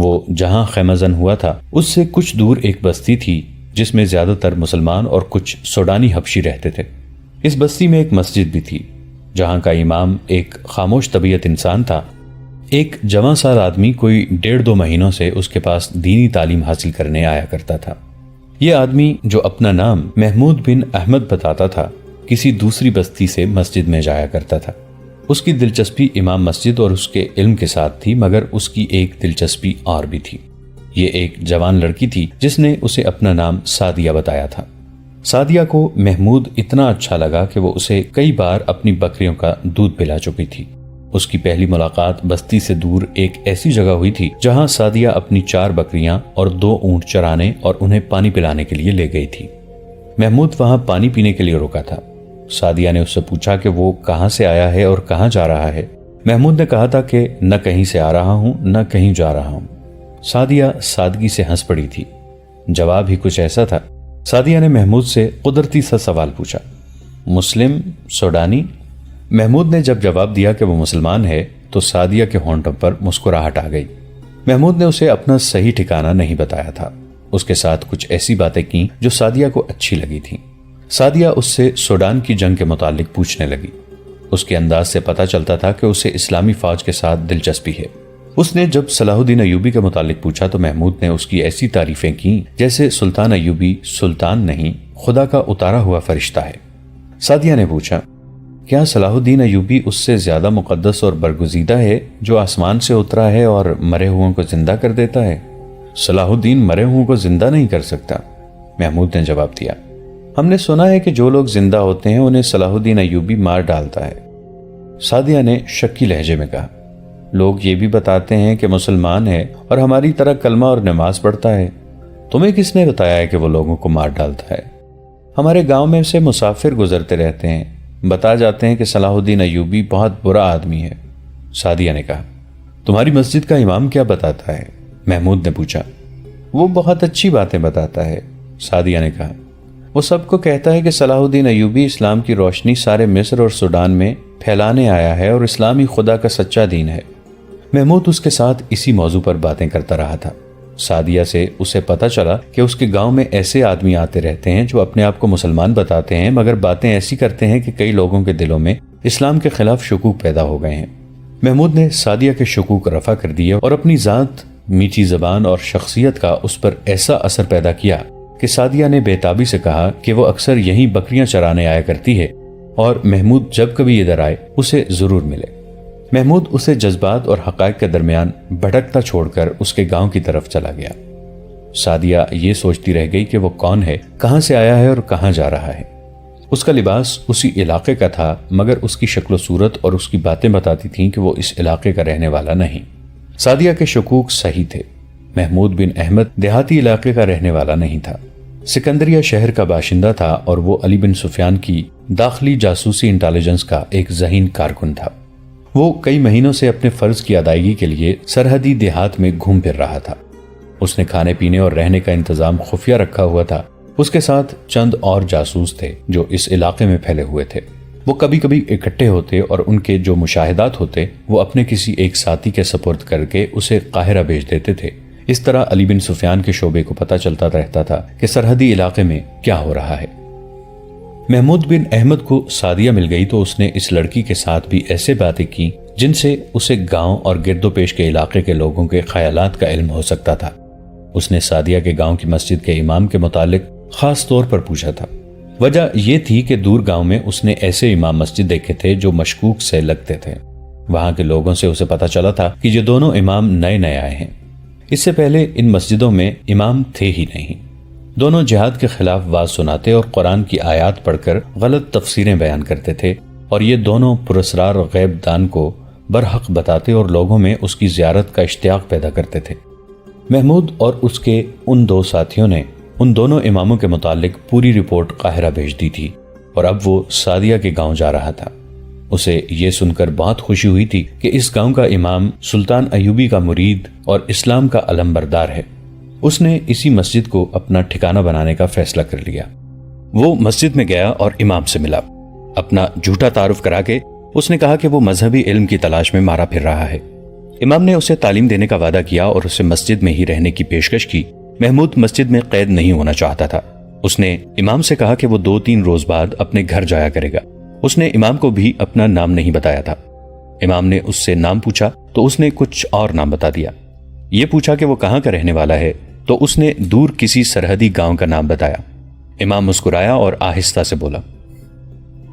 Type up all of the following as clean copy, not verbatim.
وہ جہاں خیمہ زن ہوا تھا اس سے کچھ دور ایک بستی تھی جس میں زیادہ تر مسلمان اور کچھ سوڈانی حبشی رہتے تھے۔ اس بستی میں ایک مسجد بھی تھی جہاں کا امام ایک خاموش طبیعت انسان تھا۔ ایک جوان سال آدمی کوئی 1.5-2 مہینوں سے اس کے پاس دینی تعلیم حاصل کرنے آیا کرتا تھا۔ یہ آدمی جو اپنا نام محمود بن احمد بتاتا تھا کسی دوسری بستی سے مسجد میں جایا کرتا تھا۔ اس کی دلچسپی امام مسجد اور اس کے علم کے ساتھ تھی، مگر اس کی ایک دلچسپی اور بھی تھی۔ یہ ایک جوان لڑکی تھی جس نے اسے اپنا نام سعدیہ بتایا تھا۔ سعدیہ کو محمود اتنا اچھا لگا کہ وہ اسے کئی بار اپنی بکریوں کا دودھ پلا چکی تھی۔ اس کی پہلی ملاقات بستی سے دور ایک ایسی جگہ ہوئی تھی جہاں سعدیہ اپنی 4 بکریاں اور 2 اونٹ چرانے اور انہیں پانی پلانے کے لیے لے گئی تھی۔ محمود وہاں پانی پینے کے لیے رکا تھا۔ سعدیہ نے اس سے پوچھا کہ وہ کہاں سے آیا ہے اور کہاں جا رہا ہے۔ محمود نے کہا تھا کہ نہ کہیں سے آ رہا ہوں نہ کہیں جا رہا ہوں۔ سعدیہ سادگی سے ہنس پڑی تھی۔ جواب ہی کچھ ایسا تھا۔ سعدیہ نے محمود سے قدرتی سا سوال پوچھا، مسلم سوڈانی؟ محمود نے جب جواب دیا کہ وہ مسلمان ہے تو سعدیہ کے ہونٹوں پر مسکراہٹ آ گئی۔ محمود نے اسے اپنا صحیح ٹھکانہ نہیں بتایا تھا۔ اس کے ساتھ کچھ ایسی باتیں کی جو سعدیہ کو اچھی لگی تھیں۔ سعدیہ اس سے سوڈان کی جنگ کے متعلق پوچھنے لگی۔ اس کے انداز سے پتہ چلتا تھا کہ اسے اسلامی فوج کے ساتھ دلچسپی ہے۔ اس نے جب صلاح الدین ایوبی کے متعلق پوچھا تو محمود نے اس کی ایسی تعریفیں کی جیسے سلطان ایوبی سلطان نہیں، خدا کا اتارا ہوا فرشتہ ہے۔ سعدیہ نے پوچھا، کیا صلاح الدین ایوبی اس سے زیادہ مقدس اور برگزیدہ ہے جو آسمان سے اترا ہے اور مرے ہوئوں کو زندہ کر دیتا ہے؟ صلاح الدین مرے ہوئوں کو زندہ نہیں کر سکتا، محمود نے جواب دیا۔ ہم نے سنا ہے کہ جو لوگ زندہ ہوتے ہیں انہیں صلاح الدین ایوبی مار ڈالتا ہے۔ سعدیہ نے شکی لہجے میں کہا، لوگ یہ بھی بتاتے ہیں کہ مسلمان ہے اور ہماری طرح کلمہ اور نماز پڑھتا ہے۔ تمہیں کس نے بتایا ہے کہ وہ لوگوں کو مار ڈالتا ہے؟ ہمارے گاؤں میں سے مسافر گزرتے رہتے ہیں، بتا جاتے ہیں کہ صلاح الدین ایوبی بہت برا آدمی ہے۔ سعدیہ نے کہا، تمہاری مسجد کا امام کیا بتاتا ہے؟ محمود نے پوچھا۔ وہ بہت اچھی باتیں بتاتا ہے، سعدیہ نے کہا۔ وہ سب کو کہتا ہے کہ صلاح الدین ایوبی اسلام کی روشنی سارے مصر اور سوڈان میں پھیلانے آیا ہے اور اسلامی خدا کا سچا دین ہے۔ محمود اس کے ساتھ اسی موضوع پر باتیں کرتا رہا تھا۔ سعدیہ سے اسے پتہ چلا کہ اس کے گاؤں میں ایسے آدمی آتے رہتے ہیں جو اپنے آپ کو مسلمان بتاتے ہیں مگر باتیں ایسی کرتے ہیں کہ کئی لوگوں کے دلوں میں اسلام کے خلاف شکوک پیدا ہو گئے ہیں۔ محمود نے سعدیہ کے شکوک رفع کر دیے اور اپنی ذات، میٹھی زبان اور شخصیت کا اس پر ایسا اثر پیدا کیا کہ سعدیہ نے بےتابی سے کہا کہ وہ اکثر یہیں بکریاں چرانے آیا کرتی ہے اور محمود جب کبھی ادھر آئے اسے ضرور ملے۔ محمود اسے جذبات اور حقائق کے درمیان بھٹکتا چھوڑ کر اس کے گاؤں کی طرف چلا گیا۔ سعدیہ یہ سوچتی رہ گئی کہ وہ کون ہے، کہاں سے آیا ہے اور کہاں جا رہا ہے۔ اس کا لباس اسی علاقے کا تھا مگر اس کی شکل و صورت اور اس کی باتیں بتاتی تھیں کہ وہ اس علاقے کا رہنے والا نہیں۔ سعدیہ کے شکوک صحیح تھے۔ محمود بن احمد دیہاتی علاقے کا رہنے والا نہیں تھا، سکندریہ شہر کا باشندہ تھا اور وہ علی بن سفیان کی داخلی جاسوسی انٹیلیجنس کا ایک ذہین کارکن تھا۔ وہ کئی مہینوں سے اپنے فرض کی ادائیگی کے لیے سرحدی دیہات میں گھوم پھر رہا تھا۔ اس نے کھانے پینے اور رہنے کا انتظام خفیہ رکھا ہوا تھا۔ اس کے ساتھ چند اور جاسوس تھے جو اس علاقے میں پھیلے ہوئے تھے۔ وہ کبھی کبھی اکٹھے ہوتے اور ان کے جو مشاہدات ہوتے وہ اپنے کسی ایک ساتھی کے سپرد کر کے اسے قاہرہ بھیج دیتے تھے۔ اس طرح علی بن سفیان کے شعبے کو پتہ چلتا رہتا تھا کہ سرحدی علاقے میں کیا ہو رہا ہے۔ محمود بن احمد کو سعدیہ مل گئی تو اس نے اس لڑکی کے ساتھ بھی ایسے باتیں کی جن سے اسے گاؤں اور گرد و پیش کے علاقے کے لوگوں کے خیالات کا علم ہو سکتا تھا۔ اس نے سعدیہ کے گاؤں کی مسجد کے امام کے متعلق خاص طور پر پوچھا تھا۔ وجہ یہ تھی کہ دور گاؤں میں اس نے ایسے امام مسجد دیکھے تھے جو مشکوک سے لگتے تھے۔ وہاں کے لوگوں سے اسے پتہ چلا تھا کہ یہ دونوں امام نئے نئے آئے ہیں۔ اس سے پہلے ان مسجدوں میں امام تھے ہی نہیں۔ دونوں جہاد کے خلاف واز سناتے اور قرآن کی آیات پڑھ کر غلط تفسیریں بیان کرتے تھے، اور یہ دونوں پراسرار غیب دان کو برحق بتاتے اور لوگوں میں اس کی زیارت کا اشتیاق پیدا کرتے تھے۔ محمود اور اس کے ان دو ساتھیوں نے ان دونوں اماموں کے متعلق پوری رپورٹ قاہرہ بھیج دی تھی، اور اب وہ سعدیہ کے گاؤں جا رہا تھا۔ اسے یہ سن کر بہت خوشی ہوئی تھی کہ اس گاؤں کا امام سلطان ایوبی کا مرید اور اسلام کا علمبردار ہے۔ اس نے اسی مسجد کو اپنا ٹھکانہ بنانے کا فیصلہ کر لیا۔ وہ مسجد میں گیا اور امام سے ملا۔ اپنا جھوٹا تعارف کرا کے اس نے کہا کہ وہ مذہبی علم کی تلاش میں مارا پھر رہا ہے۔ امام نے اسے تعلیم دینے کا وعدہ کیا اور اسے مسجد میں ہی رہنے کی پیشکش کی۔ محمود مسجد میں قید نہیں ہونا چاہتا تھا۔ اس نے امام سے کہا کہ وہ 2-3 روز بعد اپنے گھر جایا کرے گا۔ اس نے امام کو بھی اپنا نام نہیں بتایا تھا۔ امام نے اس سے نام پوچھا تو اس نے کچھ اور نام بتا دیا۔ یہ پوچھا کہ وہ کہاں کا رہنے والا ہے تو اس نے دور کسی سرحدی گاؤں کا نام بتایا۔ امام مسکرایا اور آہستہ سے بولا،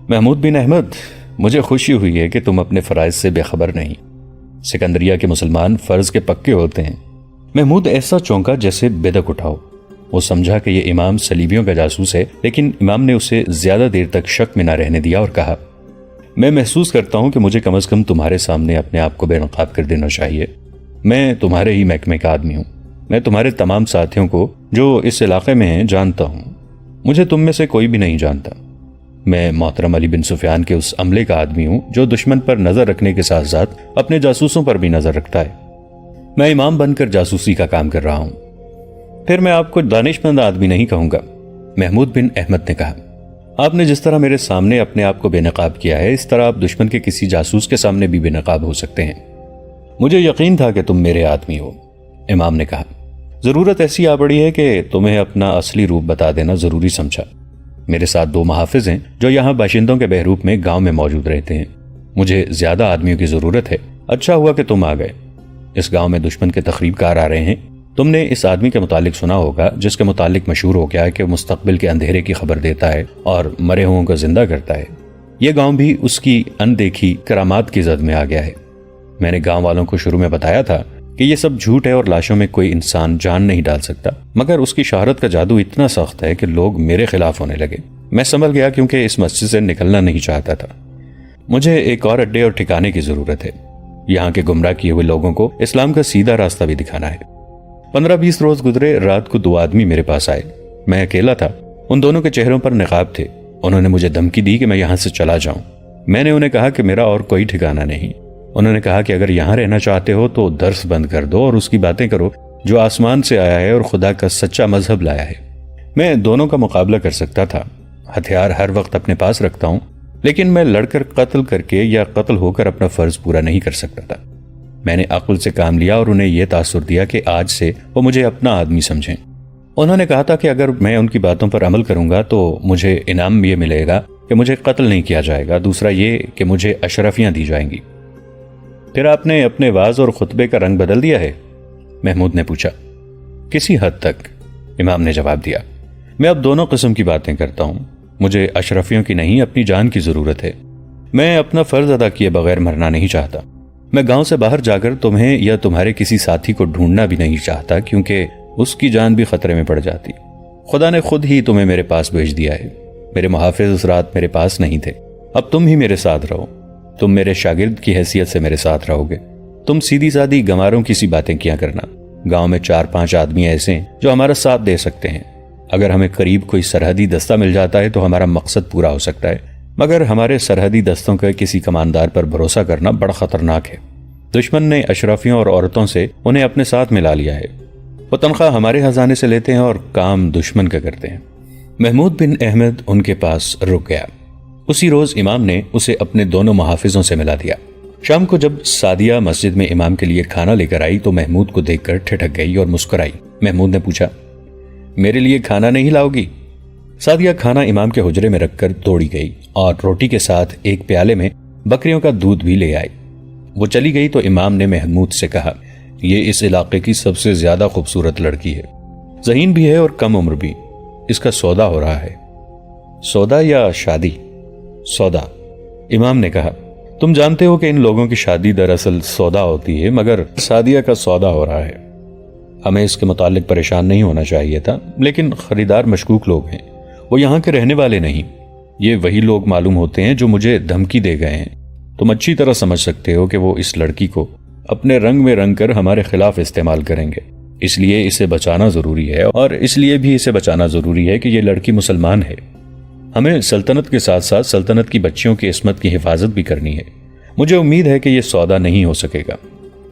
محمود بن احمد، مجھے خوشی ہوئی ہے کہ تم اپنے فرائض سے بے خبر نہیں۔ سکندریہ کے مسلمان فرض کے پکے ہوتے ہیں۔ محمود ایسا چونکا جیسے بیدک اٹھا ہو۔ وہ سمجھا کہ یہ امام صلیبیوں کا جاسوس ہے، لیکن امام نے اسے زیادہ دیر تک شک میں نہ رہنے دیا اور کہا، میں محسوس کرتا ہوں کہ مجھے کم از کم تمہارے سامنے اپنے آپ کو بے نقاب کر دینا چاہیے۔ میں تمہارے ہی محکمے کا آدمی ہوں۔ میں تمہارے تمام ساتھیوں کو جو اس علاقے میں ہیں جانتا ہوں۔ مجھے تم میں سے کوئی بھی نہیں جانتا۔ میں محترم علی بن سفیان کے اس عملے کا آدمی ہوں جو دشمن پر نظر رکھنے کے ساتھ ساتھ اپنے جاسوسوں پر بھی نظر رکھتا ہے۔ میں امام بن کر جاسوسی کا کام کر رہا ہوں۔ پھر میں آپ کو دانش مند آدمی نہیں کہوں گا، محمود بن احمد نے کہا۔ آپ نے جس طرح میرے سامنے اپنے آپ کو بے نقاب کیا ہے، اس طرح آپ دشمن کے کسی جاسوس کے سامنے بھی بے نقاب ہو سکتے ہیں۔ مجھے یقین تھا کہ تم میرے آدمی ہو، امام نے کہا۔ ضرورت ایسی آ پڑی ہے کہ تمہیں اپنا اصلی روپ بتا دینا ضروری سمجھا۔ میرے ساتھ 2 محافظ ہیں جو یہاں باشندوں کے بحروپ میں گاؤں میں موجود رہتے ہیں۔ مجھے زیادہ آدمیوں کی ضرورت ہے۔ اچھا ہوا کہ تم آ گئے۔ اس گاؤں میں دشمن کے تخریب کار آ رہے ہیں۔ تم نے اس آدمی کے متعلق سنا ہوگا جس کے متعلق مشہور ہو گیا ہے کہ مستقبل کے اندھیرے کی خبر دیتا ہے اور مرے ہوں کو زندہ کرتا ہے۔ یہ گاؤں بھی اس کی اندیکھی کرامات کی زد میں آ گیا ہے۔ میں نے گاؤں والوں کو شروع میں بتایا تھا کہ یہ سب جھوٹ ہے اور لاشوں میں کوئی انسان جان نہیں ڈال سکتا، مگر اس کی شہرت کا جادو اتنا سخت ہے کہ لوگ میرے خلاف ہونے لگے۔ میں سنبھل گیا کیونکہ اس مسجد سے نکلنا نہیں چاہتا تھا۔ مجھے ایک اور اڈے اور ٹھکانے کی ضرورت ہے۔ یہاں کے گمراہ کیے ہوئے لوگوں کو اسلام کا سیدھا راستہ بھی دکھانا ہے۔ 15-20 روز گزرے، رات کو 2 آدمی میرے پاس آئے۔ میں اکیلا تھا۔ ان دونوں کے چہروں پر نقاب تھے۔ انہوں نے مجھے دھمکی دی کہ میں یہاں سے چلا جاؤں۔ میں نے انہیں کہا کہ میرا اور کوئی ٹھکانہ نہیں۔ انہوں نے کہا کہ اگر یہاں رہنا چاہتے ہو تو درس بند کر دو اور اس کی باتیں کرو جو آسمان سے آیا ہے اور خدا کا سچا مذہب لایا ہے۔ میں دونوں کا مقابلہ کر سکتا تھا۔ ہتھیار ہر وقت اپنے پاس رکھتا ہوں، لیکن میں لڑ کر قتل کر کے یا قتل ہو کر اپنا فرض پورا نہیں کر سکتا تھا۔ میں نے عقل سے کام لیا اور انہیں یہ تاثر دیا کہ آج سے وہ مجھے اپنا آدمی سمجھیں۔ انہوں نے کہا تھا کہ اگر میں ان کی باتوں پر عمل کروں گا تو مجھے انعام یہ ملے گا کہ مجھے قتل نہیں کیا جائے گا، دوسرا یہ کہ مجھے اشرفیاں دی جائیں گی۔ پھر آپ نے اپنے واز اور خطبے کا رنگ بدل دیا ہے؟ محمود نے پوچھا۔ کسی حد تک، امام نے جواب دیا۔ میں اب دونوں قسم کی باتیں کرتا ہوں۔ مجھے اشرفیوں کی نہیں، اپنی جان کی ضرورت ہے۔ میں اپنا فرض ادا کیے بغیر مرنا نہیں چاہتا۔ میں گاؤں سے باہر جا کر تمہیں یا تمہارے کسی ساتھی کو ڈھونڈنا بھی نہیں چاہتا، کیونکہ اس کی جان بھی خطرے میں پڑ جاتی۔ خدا نے خود ہی تمہیں میرے پاس بھیج دیا ہے۔ میرے محافظ اس رات میرے پاس نہیں تھے۔ اب تم ہی میرے ساتھ رہو۔ تم میرے شاگرد کی حیثیت سے میرے ساتھ رہو گے۔ تم سیدھی سادی گماروں کی سی باتیں کیا کرنا۔ گاؤں میں 4-5 آدمی ایسے ہیں جو ہمارا ساتھ دے سکتے ہیں۔ اگر ہمیں قریب کوئی سرحدی دستہ مل جاتا ہے تو ہمارا مقصد پورا ہو سکتا ہے، مگر ہمارے سرحدی دستوں کا کسی کماندار پر بھروسہ کرنا بڑا خطرناک ہے۔ دشمن نے اشرافیوں اور عورتوں سے انہیں اپنے ساتھ ملا لیا ہے۔ وہ تنخواہ ہمارے خزانے سے لیتے ہیں اور کام دشمن کا کرتے ہیں۔ محمود بن احمد ان کے پاس رک گیا۔ اسی روز امام نے اسے اپنے دونوں محافظوں سے ملا دیا۔ شام کو جب سعدیہ مسجد میں امام کے لیے کھانا لے کر آئی تو محمود کو دیکھ کر ٹھٹک گئی اور مسکرائی۔ محمود نے پوچھا، میرے لیے کھانا نہیں لاؤ گی؟ سعدیہ کھانا امام کے حجرے میں رکھ کر دوڑی گئی اور روٹی کے ساتھ ایک پیالے میں بکریوں کا دودھ بھی لے آئی۔ وہ چلی گئی تو امام نے محمود سے کہا، یہ اس علاقے کی سب سے زیادہ خوبصورت لڑکی ہے، ذہین بھی ہے اور کم عمر بھی۔ اس کا سودا ہو رہا ہے۔ سودا یا شادی؟ سودا، امام نے کہا۔ تم جانتے ہو کہ ان لوگوں کی شادی دراصل سودا ہوتی ہے، مگر سعدیہ کا سودا ہو رہا ہے۔ ہمیں اس کے متعلق پریشان نہیں ہونا چاہیے تھا، لیکن خریدار مشکوک لوگ ہیں۔ وہ یہاں کے رہنے والے نہیں۔ یہ وہی لوگ معلوم ہوتے ہیں جو مجھے دھمکی دے گئے ہیں۔ تم اچھی طرح سمجھ سکتے ہو کہ وہ اس لڑکی کو اپنے رنگ میں رنگ کر ہمارے خلاف استعمال کریں گے۔ اس لیے اسے بچانا ضروری ہے، اور اس لیے بھی اسے بچانا ضروری ہے کہ یہ لڑکی مسلمان ہے۔ ہمیں سلطنت کے ساتھ ساتھ سلطنت کی بچیوں کی عصمت کی حفاظت بھی کرنی ہے۔ مجھے امید ہے کہ یہ سودا نہیں ہو سکے گا۔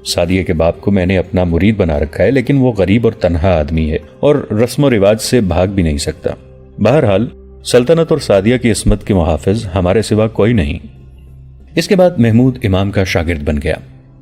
سعدیہ کے باپ کو میں نے اپنا مرید بنا رکھا ہے، لیکن وہ غریب اور تنہا آدمی ہے اور رسم و رواج سے بھاگ بھی نہیں سکتا۔ بہرحال سلطنت اور سعدیہ کی عصمت کے محافظ ہمارے سوا کوئی نہیں۔ اس کے بعد محمود امام کا شاگرد بن گیا۔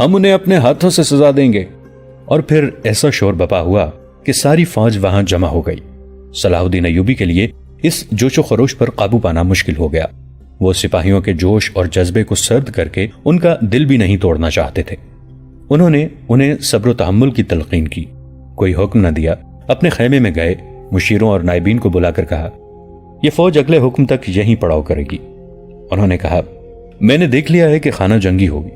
ہم انہیں اپنے ہاتھوں سے سزا دیں گے۔ اور پھر ایسا شور بپا ہوا کہ ساری فوج وہاں جمع ہو گئی۔ صلاح الدین ایوبی کے لیے اس جوش و خروش پر قابو پانا مشکل ہو گیا۔ وہ سپاہیوں کے جوش اور جذبے کو سرد کر کے ان کا دل بھی نہیں توڑنا چاہتے تھے۔ انہوں نے انہیں صبر و تحمل کی تلقین کی، کوئی حکم نہ دیا، اپنے خیمے میں گئے، مشیروں اور نائبین کو بلا کر کہا، یہ فوج اگلے حکم تک یہیں پڑاؤ کرے گی۔ انہوں نے کہا، میں نے دیکھ لیا ہے کہ خانہ جنگی ہوگی،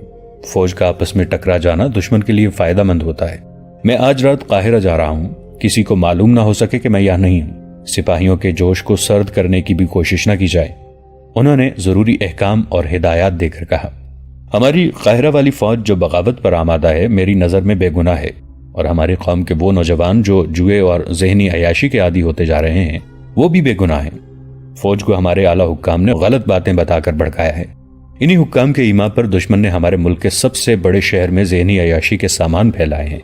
فوج کا آپس میں ٹکرا جانا دشمن کے لیے فائدہ مند ہوتا ہے۔ میں آج رات قاہرہ جا رہا ہوں، کسی کو معلوم نہ ہو سکے کہ میں یہاں نہیں ہوں۔ سپاہیوں کے جوش کو سرد کرنے کی بھی کوشش نہ کی جائے۔ انہوں نے ضروری احکام اور ہدایات دے کر کہا، ہماری قاہرہ والی فوج جو بغاوت پر آمادہ ہے میری نظر میں بے گناہ ہے، اور ہماری قوم کے وہ نوجوان جو جوئے اور ذہنی عیاشی کے عادی ہوتے جا رہے ہیں وہ بھی بے گناہ ہیں۔ فوج کو ہمارے اعلیٰ حکام نے غلط باتیں بتا کر بھڑکایا ہے۔ انہی حکام کے ایما پر دشمن نے ہمارے ملک کے سب سے بڑے شہر میں ذہنی عیاشی کے سامان پھیلائے ہیں۔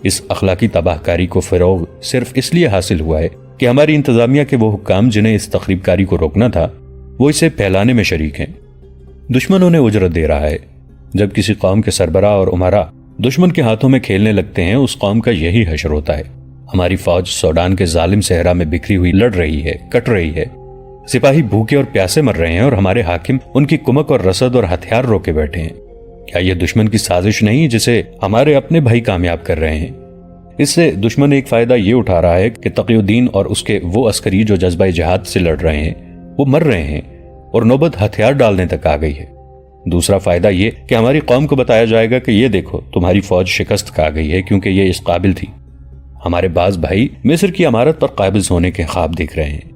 اس اخلاقی تباہ کاری کو فروغ صرف اس لیے حاصل ہوا ہے کہ ہماری انتظامیہ کے وہ حکام جنہیں اس تخریب کاری کو روکنا تھا وہ اسے پھیلانے میں شریک ہیں۔ دشمن انہیں اجرت دے رہا ہے۔ جب کسی قوم کے سربراہ اور امراء دشمن کے ہاتھوں میں کھیلنے لگتے ہیں اس قوم کا یہی حشر ہوتا ہے۔ ہماری فوج سوڈان کے ظالم صحرا میں بکھری ہوئی لڑ رہی ہے، کٹ رہی ہے، سپاہی بھوکے اور پیاسے مر رہے ہیں اور ہمارے حاکم ان کی کمک اور رسد اور ہتھیار روکے بیٹھے ہیں۔ کیا یہ دشمن کی سازش نہیں جسے ہمارے اپنے بھائی کامیاب کر رہے ہیں؟ اس سے دشمن ایک فائدہ یہ اٹھا رہا ہے کہ تقی الدین اور اس کے وہ عسکری جو جذبہ جہاد سے لڑ رہے ہیں وہ مر رہے ہیں اور نوبت ہتھیار ڈالنے تک آ گئی ہے۔ دوسرا فائدہ یہ کہ ہماری قوم کو بتایا جائے گا کہ یہ دیکھو تمہاری فوج شکست کھا گئی ہے کیونکہ یہ اس قابل تھی۔ ہمارے بعض بھائی مصر کی امارت پر قابض ہونے کے خواب دیکھ رہے ہیں۔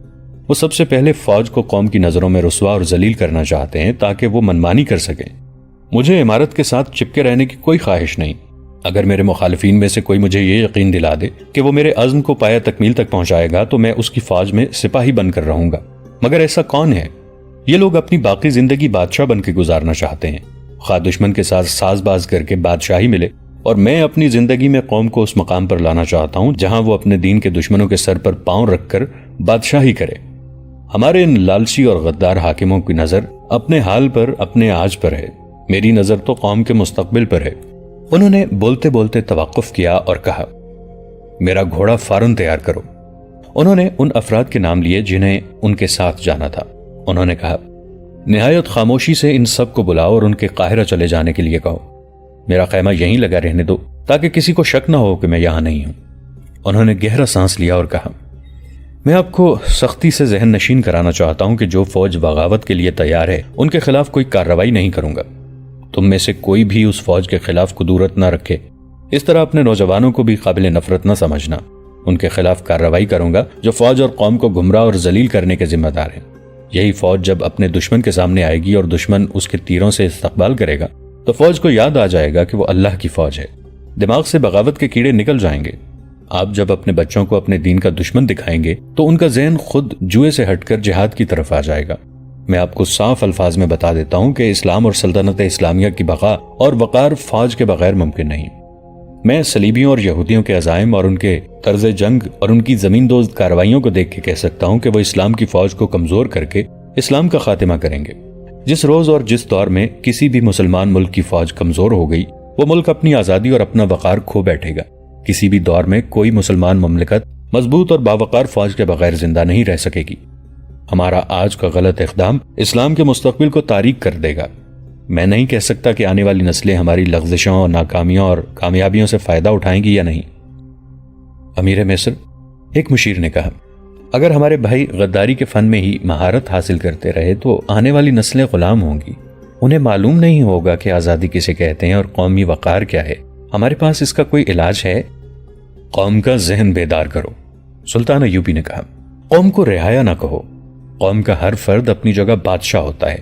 وہ سب سے پہلے فوج کو قوم کی نظروں میں رسوا اور ذلیل کرنا چاہتے ہیں تاکہ وہ منمانی کر سکیں۔ مجھے امارت کے ساتھ چپکے رہنے کی کوئی خواہش نہیں۔ اگر میرے مخالفین میں سے کوئی مجھے یہ یقین دلا دے کہ وہ میرے عزم کو پایہ تکمیل تک پہنچائے گا تو میں اس کی فوج میں سپاہی بن کر رہوں گا، مگر ایسا کون ہے؟ یہ لوگ اپنی باقی زندگی بادشاہ بن کے گزارنا چاہتے ہیں، خواہ دشمن کے ساتھ ساز باز کر کے بادشاہی ملے، اور میں اپنی زندگی میں قوم کو اس مقام پر لانا چاہتا ہوں جہاں وہ اپنے دین کے دشمنوں کے سر پر پاؤں رکھ کر بادشاہی کرے۔ ہمارے ان لالچی اور غدار حاکموں کی نظر اپنے حال پر، اپنے آج پر ہے، میری نظر تو قوم کے مستقبل پر ہے۔ انہوں نے بولتے بولتے توقف کیا اور کہا، میرا گھوڑا فوراً تیار کرو۔ انہوں نے ان افراد کے نام لیے جنہیں ان کے ساتھ جانا تھا۔ انہوں نے کہا، نہایت خاموشی سے ان سب کو بلاؤ اور ان کے قاہرہ چلے جانے کے لیے کہو۔ میرا خیمہ یہیں لگا رہنے دو تاکہ کسی کو شک نہ ہو کہ میں یہاں نہیں ہوں۔ انہوں نے گہرا سانس لیا اور کہا، میں آپ کو سختی سے ذہن نشین کرانا چاہتا ہوں کہ جو فوج بغاوت کے لیے تیار ہے ان کے خلاف کوئی کارروائی نہیں کروں گا۔ تم میں سے کوئی بھی اس فوج کے خلاف قدورت نہ رکھے، اس طرح اپنے نوجوانوں کو بھی قابل نفرت نہ سمجھنا۔ ان کے خلاف کارروائی کروں گا جو فوج اور قوم کو گمراہ اور ذلیل کرنے کے ذمہ دار ہیں۔ یہی فوج جب اپنے دشمن کے سامنے آئے گی اور دشمن اس کے تیروں سے استقبال کرے گا تو فوج کو یاد آ جائے گا کہ وہ اللہ کی فوج ہے، دماغ سے بغاوت کے کیڑے نکل جائیں گے۔ آپ جب اپنے بچوں کو اپنے دین کا دشمن دکھائیں گے تو ان کا ذہن خود جوئے سے ہٹ کر جہاد کی طرف آ جائے گا۔ میں آپ کو صاف الفاظ میں بتا دیتا ہوں کہ اسلام اور سلطنت اسلامیہ کی بقا اور وقار فوج کے بغیر ممکن نہیں۔ میں صلیبیوں اور یہودیوں کے عزائم اور ان کے طرز جنگ اور ان کی زمین دوز کارروائیوں کو دیکھ کے کہہ سکتا ہوں کہ وہ اسلام کی فوج کو کمزور کر کے اسلام کا خاتمہ کریں گے۔ جس روز اور جس دور میں کسی بھی مسلمان ملک کی فوج کمزور ہو گئی وہ ملک اپنی آزادی اور اپنا وقار کھو بیٹھے گا۔ کسی بھی دور میں کوئی مسلمان مملکت مضبوط اور باوقار فوج کے بغیر زندہ نہیں رہ سکے گی۔ ہمارا آج کا غلط اقدام اسلام کے مستقبل کو تاریک کر دے گا۔ میں نہیں کہہ سکتا کہ آنے والی نسلیں ہماری لغزشوں اور ناکامیوں اور کامیابیوں سے فائدہ اٹھائیں گی یا نہیں۔ امیر مصر، ایک مشیر نے کہا، اگر ہمارے بھائی غداری کے فن میں ہی مہارت حاصل کرتے رہے تو آنے والی نسلیں غلام ہوں گی۔ انہیں معلوم نہیں ہوگا کہ آزادی کسے کہتے ہیں اور قومی وقار کیا ہے۔ ہمارے پاس اس کا کوئی علاج ہے؟ قوم کا ذہن بیدار کرو، سلطان ایوبی نے کہا۔ قوم کو رعایا نہ کہو۔ قوم کا ہر فرد اپنی جگہ بادشاہ ہوتا ہے۔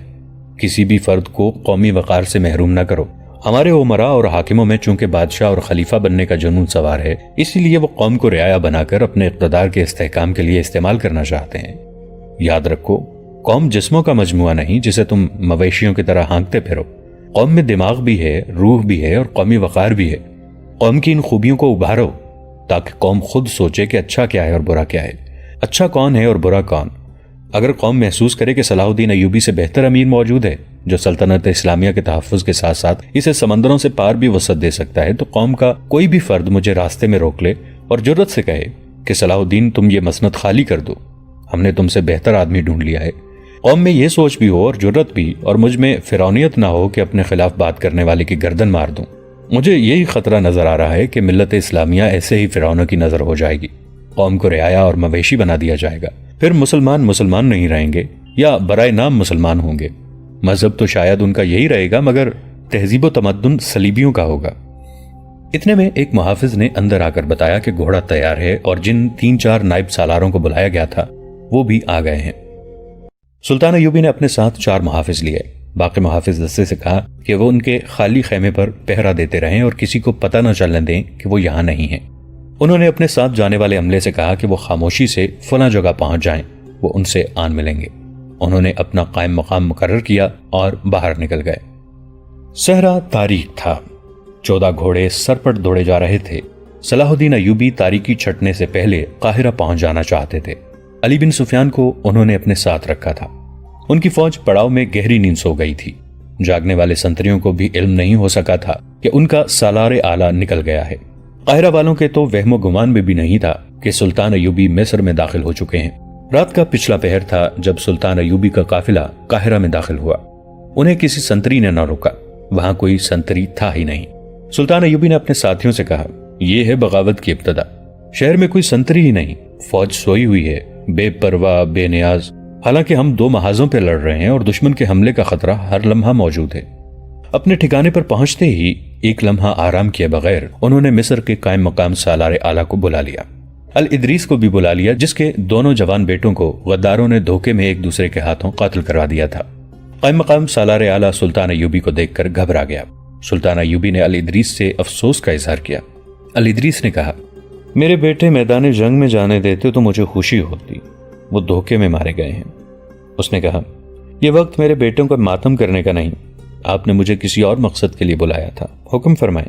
کسی بھی فرد کو قومی وقار سے محروم نہ کرو۔ ہمارے عمراء اور حاکموں میں چونکہ بادشاہ اور خلیفہ بننے کا جنون سوار ہے، اسی لیے وہ قوم کو رعایا بنا کر اپنے اقتدار کے استحکام کے لیے استعمال کرنا چاہتے ہیں۔ یاد رکھو، قوم جسموں کا مجموعہ نہیں جسے تم مویشیوں کی طرح ہانکتے پھرو۔ قوم میں دماغ بھی ہے، روح بھی ہے اور قومی وقار بھی ہے۔ قوم کی ان خوبیوں کو ابھارو تاکہ قوم خود سوچے کہ اچھا کیا ہے اور برا کیا ہے، اچھا کون ہے اور برا کون۔ اگر قوم محسوس کرے کہ صلاح الدین ایوبی سے بہتر امیر موجود ہے جو سلطنت اسلامیہ کے تحفظ کے ساتھ ساتھ اسے سمندروں سے پار بھی وسعت دے سکتا ہے، تو قوم کا کوئی بھی فرد مجھے راستے میں روک لے اور جرت سے کہے کہ صلاح الدین تم یہ مسند خالی کر دو، ہم نے تم سے بہتر آدمی ڈھونڈ لیا ہے، قوم میں یہ سوچ بھی ہو اور جرت بھی اور مجھ میں فرعونیت نہ ہو کہ اپنے خلاف بات کرنے والے کی گردن مار دوں، مجھے یہی خطرہ نظر آ رہا ہے کہ ملت اسلامیہ ایسے ہی فرعونوں کی نظر ہو جائے گی، قوم کو رعایا اور مویشی بنا دیا جائے گا، پھر مسلمان نہیں رہیں گے یا برائے نام مسلمان ہوں گے، مذہب تو شاید ان کا یہی رہے گا مگر تہذیب و تمدن صلیبیوں کا ہوگا۔ اتنے میں ایک محافظ نے اندر آ کر بتایا کہ گھوڑا تیار ہے اور جن 3-4 نائب سالاروں کو بلایا گیا تھا وہ بھی آ گئے ہیں۔ سلطان ایوبی نے اپنے ساتھ 4 محافظ لیے، باقی محافظ دستے سے کہا کہ وہ ان کے خالی خیمے پر پہرا دیتے رہیں اور کسی کو پتہ نہ چلنے دیں کہ وہ یہاں نہیں ہیں۔ انہوں نے اپنے ساتھ جانے والے عملے سے کہا کہ وہ خاموشی سے فلاں جگہ پہنچ جائیں، وہ ان سے آن ملیں گے۔ انہوں نے اپنا قائم مقام مقرر کیا اور باہر نکل گئے۔ صحرا تاریک تھا، 14 گھوڑے سر پر دوڑے جا رہے تھے۔ صلاح الدین ایوبی تاریکی چھٹنے سے پہلے قاہرہ پہنچ جانا چاہتے تھے۔ علی بن سفیان کو انہوں نے اپنے ساتھ رکھا تھا۔ ان کی فوج پڑاؤ میں گہری نیند سو گئی تھی۔ جاگنے والے سنتریوں کو بھی علم نہیں ہو سکا تھا کہ ان کا سالار اعلیٰ نکل گیا ہے۔ قاہرہ والوں کے تو وہم و گمان میں بھی نہیں تھا کہ سلطان ایوبی مصر میں داخل ہو چکے ہیں۔ رات کا پچھلا پہر تھا جب سلطان ایوبی کا قافلہ قاہرہ میں داخل ہوا۔ انہیں کسی سنتری نے نہ روکا، وہاں کوئی سنتری تھا ہی نہیں۔ سلطان ایوبی نے اپنے ساتھیوں سے کہا، یہ ہے بغاوت کی ابتدا، شہر میں کوئی سنتری ہی نہیں، فوج سوئی ہوئی ہے، بے پرواہ بے نیاز، حالانکہ ہم 2 محاذوں پہ لڑ رہے ہیں اور دشمن کے حملے کا خطرہ ہر لمحہ موجود ہے۔ اپنے ٹھکانے پر پہنچتے ہی ایک لمحہ آرام کیے بغیر انہوں نے مصر کے قائم مقام سالار اعلیٰ کو بلا لیا، الادریس کو بھی بلا لیا، جس کے دونوں جوان بیٹوں کو غداروں نے دھوکے میں ایک دوسرے کے ہاتھوں قتل کروا دیا تھا۔ قائم مقام سالار اعلیٰ سلطان ایوبی کو دیکھ کر گھبرا گیا۔ سلطان ایوبی نے الادریس سے افسوس کا اظہار کیا۔ الادریس نے کہا، میرے بیٹے میدان جنگ میں جانے دیتے تو مجھے خوشی ہوتی، وہ دھوکے میں مارے گئے ہیں۔ اس نے کہا، یہ وقت میرے بیٹوں کا ماتم کرنے کا نہیں، آپ نے مجھے کسی اور مقصد کے لیے بلایا تھا، حکم فرمائیں۔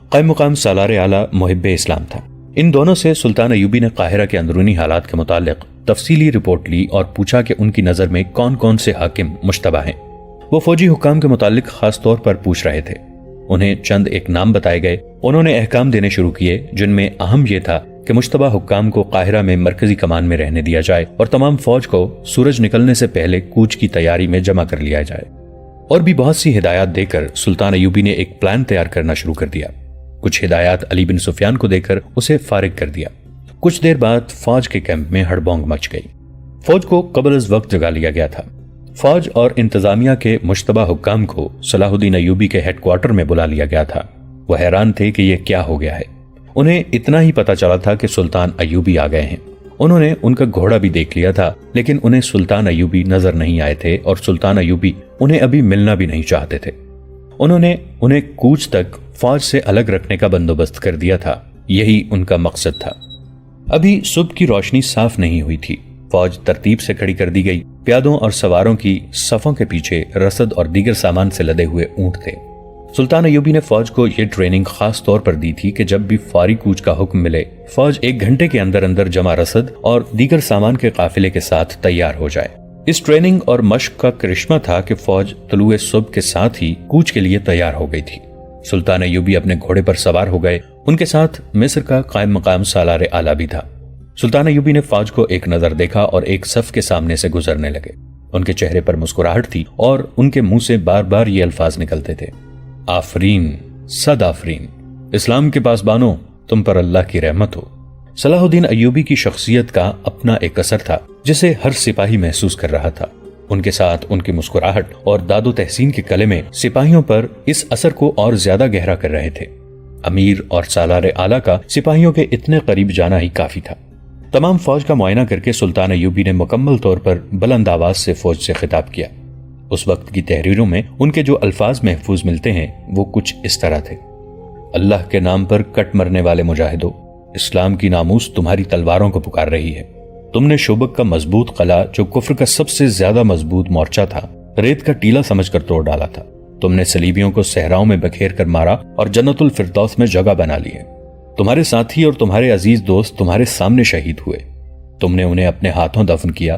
قائم مقام سالار اعلیٰ محب اسلام تھا۔ ان دونوں سے سلطان ایوبی نے قاہرہ کے اندرونی حالات کے متعلق تفصیلی رپورٹ لی اور پوچھا کہ ان کی نظر میں کون کون سے حاکم مشتبہ ہیں۔ وہ فوجی حکام کے متعلق خاص طور پر پوچھ رہے تھے۔ انہیں چند ایک نام بتائے گئے۔ انہوں نے احکام دینے شروع کیے، جن میں اہم یہ تھا کہ مشتبہ حکام کو قاہرہ میں مرکزی کمان میں رہنے دیا جائے اور تمام فوج کو سورج نکلنے سے پہلے کوچ کی تیاری میں جمع کر لیا جائے۔ اور بھی بہت سی ہدایات دے کر سلطان ایوبی نے ایک پلان تیار کرنا شروع کر دیا۔ کچھ ہدایات علی بن سفیان کو دے کر اسے فارغ کر دیا۔ کچھ دیر بعد فوج کے کیمپ میں ہڑبونگ مچ گئی۔ فوج کو قبل از وقت جگا لیا گیا تھا۔ فوج اور انتظامیہ کے مشتبہ حکام کو صلاح الدین ایوبی کے ہیڈ کوارٹر میں بلا لیا گیا تھا۔ وہ حیران تھے کہ یہ کیا ہو گیا ہے۔ انہیں اتنا ہی پتا چلا تھا کہ سلطان ایوبی آ گئے ہیں۔ انہوں نے ان کا گھوڑا بھی دیکھ لیا تھا، لیکن انہیں سلطان ایوبی نظر نہیں آئے تھے اور سلطان ایوبی انہیں ابھی ملنا بھی نہیں چاہتے تھے۔ انہوں نے انہیں کوچ تک فوج سے الگ رکھنے کا بندوبست کر دیا تھا، یہی ان کا مقصد تھا۔ ابھی صبح کی روشنی صاف نہیں ہوئی تھی۔ فوج ترتیب سے کھڑی کر دی گئی۔ پیادوں اور سواروں کی صفوں کے پیچھے رسد اور دیگر سامان سے لدے ہوئے اونٹ تھے۔ سلطان ایوبی نے فوج کو یہ ٹریننگ خاص طور پر دی تھی کہ جب بھی فوری کوچ کا حکم ملے، فوج 1 گھنٹے کے اندر اندر جمع رسد اور دیگر سامان کے قافلے کے ساتھ تیار ہو جائے۔ اس ٹریننگ اور مشق کا کرشمہ تھا کہ فوج طلوع صبح کے ساتھ ہی کوچ کے لیے تیار ہو گئی تھی۔ سلطان ایوبی اپنے گھوڑے پر سوار ہو گئے۔ ان کے ساتھ مصر کا قائم مقام سالار اعلیٰ بھی تھا۔ سلطان ایوبی نے فوج کو ایک نظر دیکھا اور ایک صف کے سامنے سے گزرنے لگے۔ ان کے چہرے پر مسکراہٹ تھی اور ان کے منہ سے بار بار یہ الفاظ نکلتے تھے، آفرین، صد آفرین، اسلام کے پاسبانوں، تم پر اللہ کی رحمت ہو۔ صلاح الدین ایوبی کی شخصیت کا اپنا ایک اثر تھا جسے ہر سپاہی محسوس کر رہا تھا۔ ان کے ساتھ ان کی مسکراہٹ اور داد و تحسین کے کلمے سپاہیوں پر اس اثر کو اور زیادہ گہرا کر رہے تھے۔ امیر اور سالار اعلیٰ کا سپاہیوں کے اتنے قریب جانا ہی کافی تھا۔ تمام فوج کا معائنہ کر کے سلطان ایوبی نے مکمل طور پر بلند آواز سے فوج سے خطاب کیا۔ اس وقت کی تحریروں میں ان کے جو الفاظ محفوظ ملتے ہیں وہ کچھ اس طرح تھے، اللہ کے نام پر کٹ مرنے والے مجاہدوں، اسلام کی ناموس تمہاری تلواروں کو پکار رہی ہے۔ تم نے شوبک کا مضبوط قلعہ، جو کفر کا سب سے زیادہ مضبوط مورچہ تھا، ریت کا ٹیلا سمجھ کر توڑ ڈالا تھا۔ تم نے صلیبیوں کو صحراؤں میں بکھیر کر مارا اور جنت الفردوس میں جگہ بنا لی ہے۔ تمہارے ساتھی اور تمہارے عزیز دوست تمہارے سامنے شہید ہوئے۔ تم نے انہیں اپنے ہاتھوں دفن کیا۔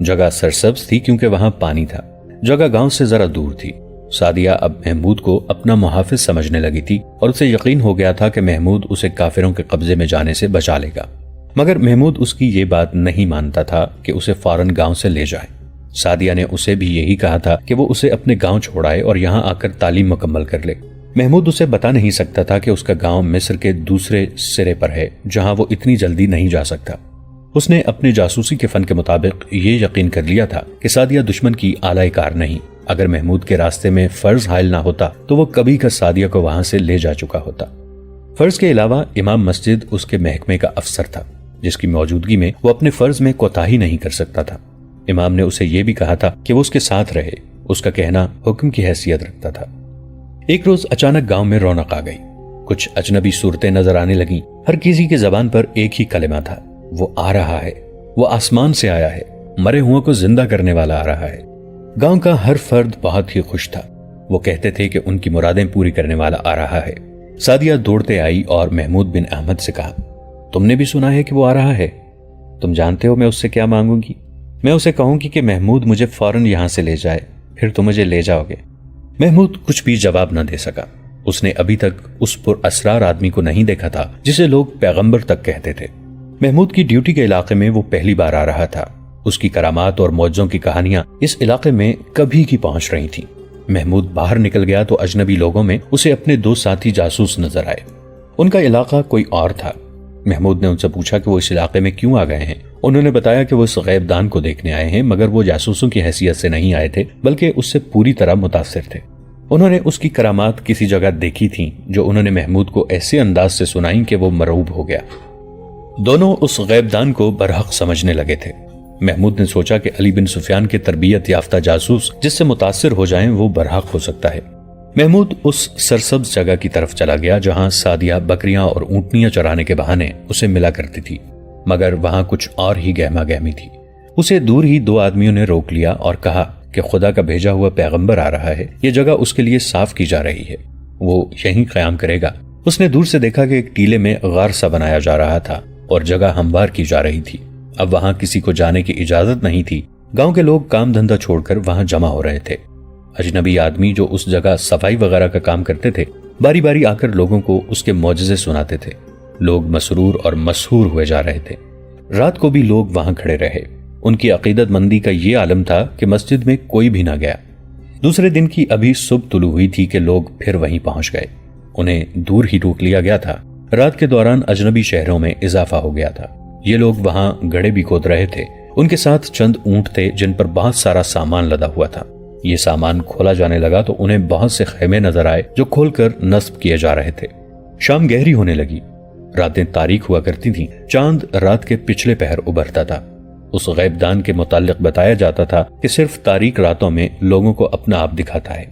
جگہ سرسبز تھی کیونکہ وہاں پانی تھا۔ جگہ گاؤں سے ذرا دور تھی۔ سعدیہ اب محمود کو اپنا محافظ سمجھنے لگی تھی اور اسے یقین ہو گیا تھا کہ محمود اسے کافروں کے قبضے میں جانے سے بچا لے گا، مگر محمود اس کی یہ بات نہیں مانتا تھا کہ اسے فوراً گاؤں سے لے جائے۔ سعدیہ نے اسے بھی یہی کہا تھا کہ وہ اسے اپنے گاؤں چھوڑائے اور یہاں آ کر تعلیم مکمل کر لے۔ محمود اسے بتا نہیں سکتا تھا کہ اس کا گاؤں مصر کے دوسرے سرے پر ہے جہاں وہ اتنی جلدی نہیں جا سکتا۔ اس نے اپنے جاسوسی کے فن کے مطابق یہ یقین کر لیا تھا کہ سعدیہ دشمن کی آلائے کار نہیں۔ اگر محمود کے راستے میں فرض حائل نہ ہوتا تو وہ کبھی کا سعدیہ کو وہاں سے لے جا چکا ہوتا۔ فرض کے علاوہ امام مسجد اس کے محکمے کا افسر تھا، جس کی موجودگی میں وہ اپنے فرض میں کوتاہی نہیں کر سکتا تھا۔ امام نے اسے یہ بھی کہا تھا کہ وہ اس کے ساتھ رہے، اس کا کہنا حکم کی حیثیت رکھتا تھا۔ ایک روز اچانک گاؤں میں رونق آ گئی، کچھ اجنبی صورتیں نظر آنے لگیں۔ ہر کسی کی زبان پر ایک ہی کلمہ تھا، وہ آ رہا ہے، وہ آسمان سے آیا ہے، مرے ہوئوں کو زندہ کرنے والا آ رہا ہے۔ گاؤں کا ہر فرد بہت ہی خوش تھا، وہ کہتے تھے کہ ان کی مرادیں پوری کرنے والا آ رہا ہے۔ سعدیہ دوڑتے آئی اور محمود بن احمد سے کہا، تم نے بھی سنا ہے کہ وہ آ رہا ہے؟ تم جانتے ہو میں اس سے کیا مانگوں گی؟ میں اسے کہوں گی کہ محمود مجھے فوراً یہاں سے لے جائے، پھر تم مجھے لے جاؤ گے۔ محمود کچھ بھی جواب نہ دے سکا۔ اس نے ابھی تک اس پر اسرار آدمی کو نہیں دیکھا تھا جسے لوگ پیغمبر تک کہتے تھے۔ محمود کی ڈیوٹی کے علاقے میں وہ پہلی بار آ رہا تھا۔ اس کی کرامات اور معجزوں کی کہانیاں اس علاقے میں کبھی کی پہنچ رہی تھیں۔ محمود باہر نکل گیا تو اجنبی لوگوں میں اسے اپنے دو ساتھی جاسوس نظر آئے۔ ان کا علاقہ کوئی اور تھا۔ محمود نے ان سے پوچھا کہ وہ اس علاقے میں کیوں آ گئے ہیں۔ انہوں نے بتایا کہ وہ اس غیب دان کو دیکھنے آئے ہیں، مگر وہ جاسوسوں کی حیثیت سے نہیں آئے تھے بلکہ اس سے پوری طرح متاثر تھے۔ انہوں نے اس کی کرامات کسی جگہ دیکھی تھیں جو انہوں نے محمود کو ایسے انداز سے سنائیں کہ وہ مرعوب ہو گیا۔ دونوں اس غیب دان کو برحق سمجھنے لگے تھے۔ محمود نے سوچا کہ علی بن سفیان کے تربیت یافتہ جاسوس جس سے متاثر ہو جائیں وہ برحق ہو سکتا ہے۔ محمود اس سرسبز جگہ کی طرف چلا گیا جہاں سعدیہ بکریاں اور اونٹنیاں چرانے کے بہانے اسے ملا کرتی تھی، مگر وہاں کچھ اور ہی گہما گہمی تھی۔ اسے دور ہی دو آدمیوں نے روک لیا اور کہا کہ خدا کا بھیجا ہوا پیغمبر آ رہا ہے، یہ جگہ اس کے لیے صاف کی جا رہی ہے، وہ یہیں قیام کرے گا۔ اس نے دور سے دیکھا کہ ایک ٹیلے میں غار سا بنایا جا رہا تھا اور جگہ ہموار کی جا رہی تھی۔ اب وہاں کسی کو جانے کی اجازت نہیں تھی۔ گاؤں کے لوگ کام دھندہ چھوڑ کر وہاں جمع ہو رہے تھے۔ اجنبی آدمی جو اس جگہ صفائی وغیرہ کا کام کرتے تھے باری باری آ کر لوگوں کو اس کے معجزے سناتے تھے۔ لوگ مسرور اور مسحور ہوئے جا رہے تھے۔ رات کو بھی لوگ وہاں کھڑے رہے۔ ان کی عقیدت مندی کا یہ عالم تھا کہ مسجد میں کوئی بھی نہ گیا۔ دوسرے دن کی ابھی صبح طلوع ہوئی تھی کہ لوگ پھر وہیں پہنچ گئے۔ انہیں دور ہی روک لیا گیا تھا۔ رات کے دوران اجنبی شہروں میں اضافہ ہو گیا تھا۔ یہ لوگ وہاں گڑھے بھی کھود رہے تھے۔ ان کے ساتھ چند اونٹ تھے جن پر بہت سارا سامان لدا ہوا تھا۔ یہ سامان کھولا جانے لگا تو انہیں بہت سے خیمے نظر آئے جو کھول کر نصب کیے جا رہے تھے۔ شام گہری ہونے لگی، راتیں تاریک ہوا کرتی تھیں۔ چاند رات کے پچھلے پہر ابھرتا تھا۔ اس غیب دان کے متعلق بتایا جاتا تھا کہ صرف تاریک راتوں میں لوگوں کو اپنا آپ دکھاتا ہے۔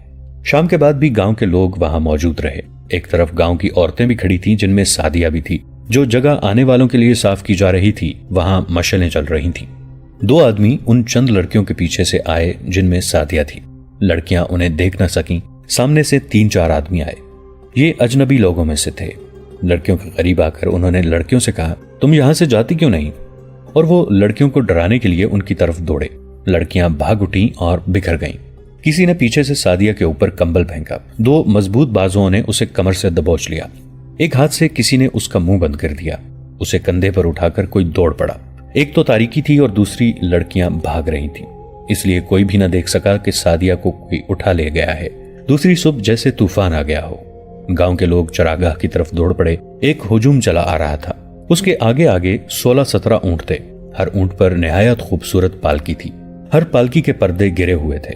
شام کے بعد بھی گاؤں کے لوگ وہاں موجود رہے۔ ایک طرف گاؤں کی عورتیں بھی کھڑی تھیں جن میں سعدیہ بھی تھی۔ جو جگہ آنے والوں کے لیے صاف کی جا رہی تھی وہاں مشعلیں چل رہی تھیں۔ دو آدمی ان چند لڑکیوں کے پیچھے سے آئے جن میں سعدیہ تھی۔ لڑکیاں انہیں دیکھ نہ سکیں۔ سامنے سے 3-4 آدمی آئے۔ یہ اجنبی لوگوں میں سے تھے۔ لڑکیوں کے قریب آ کر انہوں نے لڑکیوں سے کہا، تم یہاں سے جاتی کیوں نہیں؟ اور وہ لڑکیوں کو ڈرانے کے لیے ان کی طرف دوڑے۔ لڑکیاں بھاگ اٹھیں اور بکھر گئیں۔ کسی نے پیچھے سے سعدیہ کے اوپر کمبل پھینکا۔ 2 مضبوط بازوؤں نے اسے کمر سے دبوچ لیا۔ ایک ہاتھ سے کسی نے اس کا منہ بند کر دیا۔ اسے کندھے پر اٹھا کر کوئی دوڑ پڑا۔ ایک تو تاریکی تھی اور دوسری لڑکیاں بھاگ رہی تھیں، اس لیے کوئی بھی نہ دیکھ سکا کہ سعدیہ کو کوئی اٹھا لے گیا ہے۔ دوسری صبح جیسے طوفان آ گیا ہو۔ گاؤں کے لوگ چراگاہ کی طرف دوڑ پڑے۔ ایک ہجوم چلا آ رہا تھا۔ اس کے آگے آگے 16-17 اونٹ تھے۔ ہر اونٹ پر نہایت خوبصورت پالکی تھی۔ ہر پالکی کے پردے گرے ہوئے تھے۔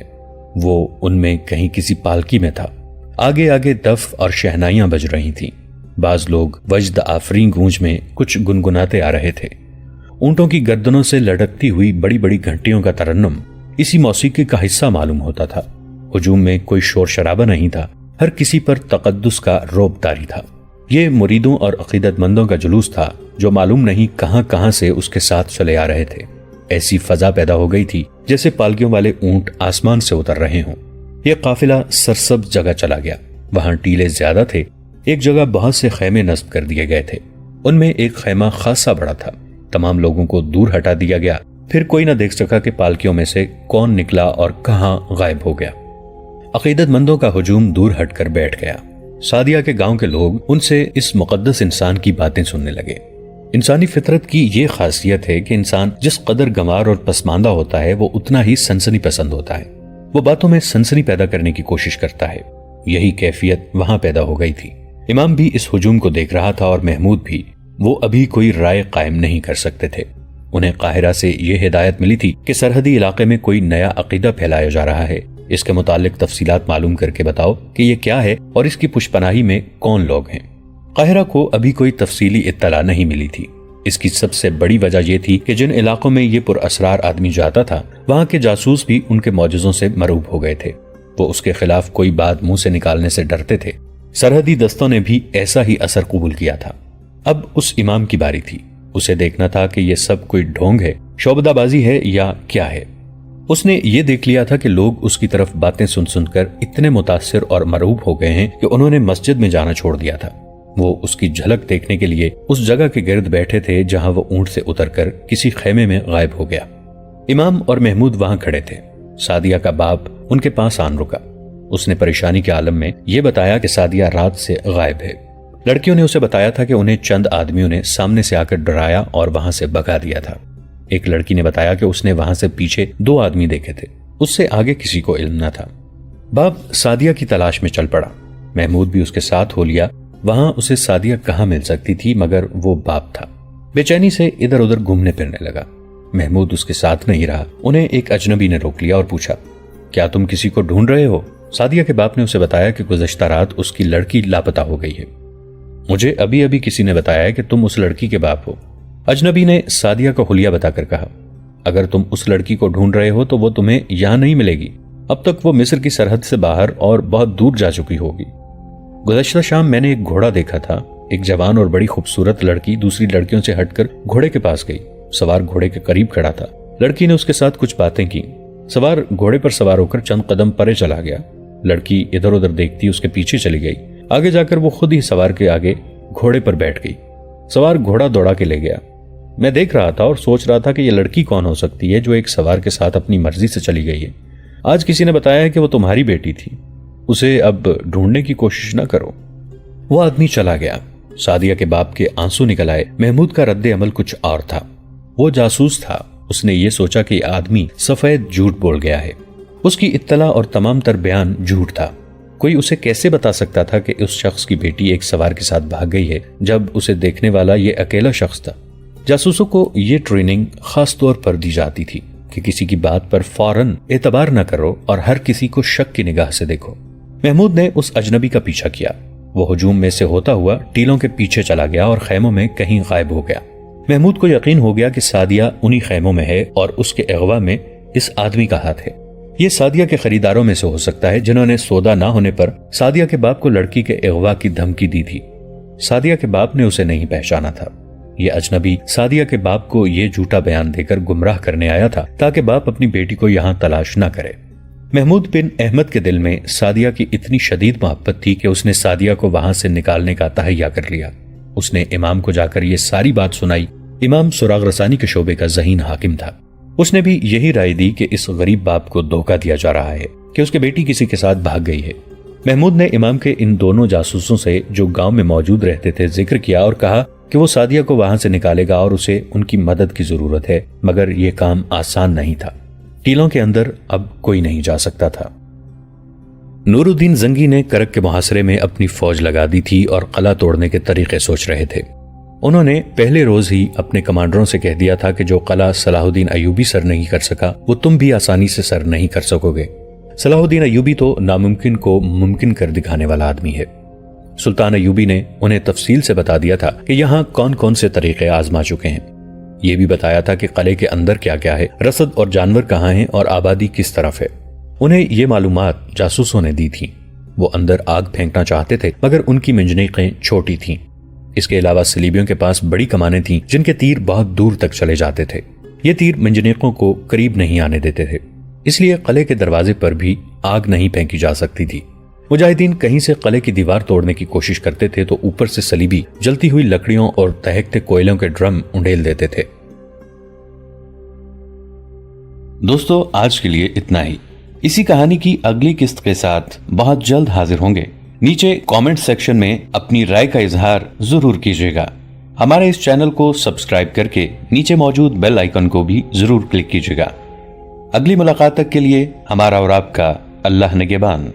وہ ان میں کہیں کسی پالکی میں تھا۔ آگے آگے دف اور شہنائیاں بج رہی تھیں۔ بعض لوگ وجد آفرین گونج میں کچھ گنگناتے آ رہے تھے۔ اونٹوں کی گردنوں سے لٹکتی ہوئی بڑی بڑی گھنٹیوں کا ترنم اسی موسیقی کا حصہ معلوم ہوتا تھا۔ ہجوم میں کوئی شور شرابہ نہیں تھا، ہر کسی پر تقدس کا رعب طاری تھا۔ یہ مریدوں اور عقیدت مندوں کا جلوس تھا جو معلوم نہیں کہاں کہاں سے اس کے ساتھ چلے آ رہے تھے۔ ایسی فضا پیدا ہو گئی تھی جیسے پالکیوں والے اونٹ آسمان سے اتر رہے ہوں۔ یہ قافلہ سرسبز جگہ چلا گیا۔ وہاں ٹیلے زیادہ تھے۔ ایک جگہ بہت سے خیمے نصب کر دیے گئے تھے۔ ان میں ایک خیمہ خاصا بڑا تھا۔ تمام لوگوں کو دور ہٹا دیا گیا پھر کوئی نہ دیکھ سکا کہ پالکیوں میں سے کون نکلا اور کہاں غائب ہو گیا۔ عقیدت مندوں کا ہجوم دور ہٹ کر بیٹھ گیا۔ سعدیہ کے گاؤں کے لوگ ان سے اس مقدس انسان کی باتیں سننے لگے۔ انسانی فطرت کی یہ خاصیت ہے کہ انسان جس قدر گنوار اور پسماندہ ہوتا ہے وہ اتنا ہی سنسنی پسند ہوتا ہے۔ وہ باتوں میں سنسنی پیدا کرنے کی کوشش کرتا ہے۔ یہی کیفیت وہاں پیدا ہو گئی تھی۔ امام بھی اس ہجوم کو دیکھ رہا تھا اور محمود بھی۔ وہ ابھی کوئی رائے قائم نہیں کر سکتے تھے۔ انہیں قاہرہ سے یہ ہدایت ملی تھی کہ سرحدی علاقے میں کوئی نیا عقیدہ پھیلایا جا رہا ہے، اس کے متعلق تفصیلات معلوم کر کے بتاؤ کہ یہ کیا ہے اور اس کی پشپناہی میں کون لوگ ہیں۔ قاہرہ کو ابھی کوئی تفصیلی اطلاع نہیں ملی تھی۔ اس کی سب سے بڑی وجہ یہ تھی کہ جن علاقوں میں یہ پر اسرار آدمی جاتا تھا وہاں کے جاسوس بھی ان کے معجزوں سے مرعوب ہو گئے تھے۔ وہ اس کے خلاف کوئی بات منہ سے نکالنے سے ڈرتے تھے۔ سرحدی دستوں نے بھی ایسا ہی اثر قبول کیا تھا۔ اب اس امام کی باری تھی۔ اسے دیکھنا تھا کہ یہ سب کوئی ڈھونگ ہے، شعبدہ بازی ہے یا کیا ہے۔ اس نے یہ دیکھ لیا تھا کہ لوگ اس کی طرف باتیں سن سن کر اتنے متاثر اور مرعوب ہو گئے ہیں کہ انہوں نے مسجد میں جانا چھوڑ دیا تھا۔ وہ اس کی جھلک دیکھنے کے لیے اس جگہ کے گرد بیٹھے تھے جہاں وہ اونٹ سے اتر کر کسی خیمے میں غائب ہو گیا۔ امام اور محمود وہاں کھڑے تھے۔ سعدیہ کا باپ ان کے پاس آن رکا۔ اس نے پریشانی کے عالم میں یہ بتایا کہ سعدیہ رات سے غائب ہے۔ لڑکیوں نے اسے بتایا تھا کہ انہیں چند آدمیوں نے سامنے سے آ کر ڈرایا اور وہاں سے بھگا دیا تھا۔ ایک لڑکی نے بتایا کہ اس نے وہاں سے پیچھے 2 آدمی دیکھے تھے، اس سے آگے کسی کو علم نہ تھا۔ باپ سعدیہ کی تلاش میں چل پڑا۔ محمود بھی اس کے ساتھ ہو لیا۔ وہاں اسے سعدیہ کہاں مل سکتی تھی مگر وہ باپ تھا۔ بے چینی سے ادھر ادھر گھومنے پھرنے لگا۔ محمود اس کے ساتھ نہیں رہا۔ انہیں ایک اجنبی نے روک لیا اور پوچھا، کیا تم کسی کو ڈھونڈ رہے ہو؟ سعدیہ کے باپ نے اسے بتایا کہ گزشتہ رات اس کی لڑکی لاپتہ ہو گئی ہے۔ مجھے ابھی ابھی کسی نے بتایا ہے کہ تم اس لڑکی کے باپ ہو۔ اجنبی نے سعدیہ کا حلیہ بتا کر کہا، اگر تم اس لڑکی کو ڈھونڈ رہے ہو تو وہ تمہیں یہاں نہیں ملے گی۔ اب تک وہ مصر کی سرحد سے باہر اور بہت دور جا چکی ہوگی۔ گزشتہ شام میں نے ایک گھوڑا دیکھا تھا۔ ایک جوان اور بڑی خوبصورت لڑکی دوسری لڑکیوں سے ہٹ کر گھوڑے کے پاس گئی۔ سوار گھوڑے کے قریب کھڑا تھا۔ لڑکی نے اس کے ساتھ کچھ باتیں کی۔ سوار گھوڑے پر سوار ہو کر چند قدم پرے چلا گیا۔ لڑکی ادھر ادھر دیکھتی اس کے پیچھے چلی گئی۔ آگے جا کر وہ خود ہی سوار کے آگے گھوڑے پر بیٹھ گئی۔ سوار گھوڑا دوڑا کے لے گیا۔ میں دیکھ رہا تھا اور سوچ رہا تھا کہ یہ لڑکی کون ہو سکتی ہے جو ایک سوار کے ساتھ اپنی مرضی سے چلی گئی ہے۔ آج کسی نے بتایا ہے کہ وہ تمہاری بیٹی تھی۔ اسے اب ڈھونڈنے کی کوشش نہ کرو۔ وہ آدمی چلا گیا۔ سعدیہ کے باپ کے آنسو نکل آئے۔ محمود کا رد عمل کچھ اور تھا۔ وہ جاسوس تھا۔ اس نے یہ سوچا کہ یہ آدمی سفید جھوٹ بول گیا ہے۔ اس کی اطلاع اور تمام تر بیان جھوٹ تھا۔ کوئی اسے کیسے بتا سکتا تھا کہ اس شخص کی بیٹی ایک سوار کے ساتھ بھاگ گئی ہے جب اسے دیکھنے والا یہ اکیلا شخص تھا؟ جاسوسوں کو یہ ٹریننگ خاص طور پر دی جاتی تھی کہ کسی کی بات پر فوراً اعتبار نہ کرو اور ہر کسی کو شک کی نگاہ سے دیکھو۔ محمود نے اس اجنبی کا پیچھا کیا۔ وہ ہجوم میں سے ہوتا ہوا ٹیلوں کے پیچھے چلا گیا اور خیموں میں کہیں غائب ہو گیا۔ محمود کو یقین ہو گیا کہ سعدیہ انہی خیموں میں ہے اور اس کے اغوا میں اس آدمی کا ہاتھ ہے۔ یہ سعدیہ کے خریداروں میں سے ہو سکتا ہے جنہوں نے سودا نہ ہونے پر سعدیہ کے باپ کو لڑکی کے اغوا کی دھمکی دی تھی۔ سعدیہ کے باپ نے اسے نہیں پہچانا تھا۔ یہ اجنبی سعدیہ کے باپ کو یہ جھوٹا بیان دے کر گمراہ کرنے آیا تھا تاکہ باپ اپنی بیٹی کو یہاں تلاش نہ کرے۔ محمود بن احمد کے دل میں سعدیہ کی اتنی شدید محبت تھی کہ اس نے سعدیہ کو وہاں سے نکالنے کا تہیہ کر لیا۔ اس نے امام کو جا کر یہ ساری بات سنائی۔ امام سراغ رسانی کے شعبے کا ذہین حاکم تھا۔ اس نے بھی یہی رائے دی کہ اس غریب باپ کو دھوکہ دیا جا رہا ہے کہ اس کی بیٹی کسی کے ساتھ بھاگ گئی ہے۔ محمود نے امام کے ان دونوں جاسوسوں سے جو گاؤں میں موجود رہتے تھے ذکر کیا اور کہا کہ وہ سعدیہ کو وہاں سے نکالے گا اور اسے ان کی مدد کی ضرورت ہے، مگر یہ کام آسان نہیں تھا۔ ٹیلوں کے اندر اب کوئی نہیں جا سکتا تھا۔ نور الدین زنگی نے کرک کے محاصرے میں اپنی فوج لگا دی تھی اور قلعہ توڑنے کے طریقے سوچ رہے تھے۔ انہوں نے پہلے روز ہی اپنے کمانڈروں سے کہہ دیا تھا کہ جو قلعہ صلاح الدین ایوبی سر نہیں کر سکا وہ تم بھی آسانی سے سر نہیں کر سکو گے۔ صلاح الدین ایوبی تو ناممکن کو ممکن کر دکھانے والا آدمی ہے۔ سلطان ایوبی نے انہیں تفصیل سے بتا دیا تھا کہ یہاں کون کون سے طریقے آزما چکے ہیں۔ یہ بھی بتایا تھا کہ قلعے کے اندر کیا کیا ہے، رسد اور جانور کہاں ہیں اور آبادی کس طرف ہے۔ انہیں یہ معلومات جاسوسوں نے دی تھی۔ وہ اندر آگ پھینکنا چاہتے تھے مگر ان کی منجنیقیں چھوٹی تھیں۔ اس کے علاوہ صلیبیوں کے پاس بڑی کمانیں تھیں جن کے تیر بہت دور تک چلے جاتے تھے۔ یہ تیر منجنیقوں کو قریب نہیں آنے دیتے تھے، اس لیے قلعے کے دروازے پر بھی آگ نہیں پھینکی جا سکتی تھی۔ مجاہدین کہیں سے قلعے کی دیوار توڑنے کی کوشش کرتے تھے تو اوپر سے صلیبی جلتی ہوئی لکڑیوں اور دہکتے کوئلوں کے ڈرم انڈیل دیتے تھے۔ دوستو آج کے لیے اتنا ہی. اسی کہانی کی اگلی قسط کے ساتھ بہت جلد حاضر ہوں گے. نیچے کامنٹ سیکشن میں اپنی رائے کا اظہار ضرور کیجیے گا. ہمارے اس چینل کو سبسکرائب کر کے نیچے موجود بیل آئیکن کو بھی ضرور کلک کیجیے گا. اگلی ملاقات تک کے لیے ہمارا اور آپ کا اللہ نگہبان.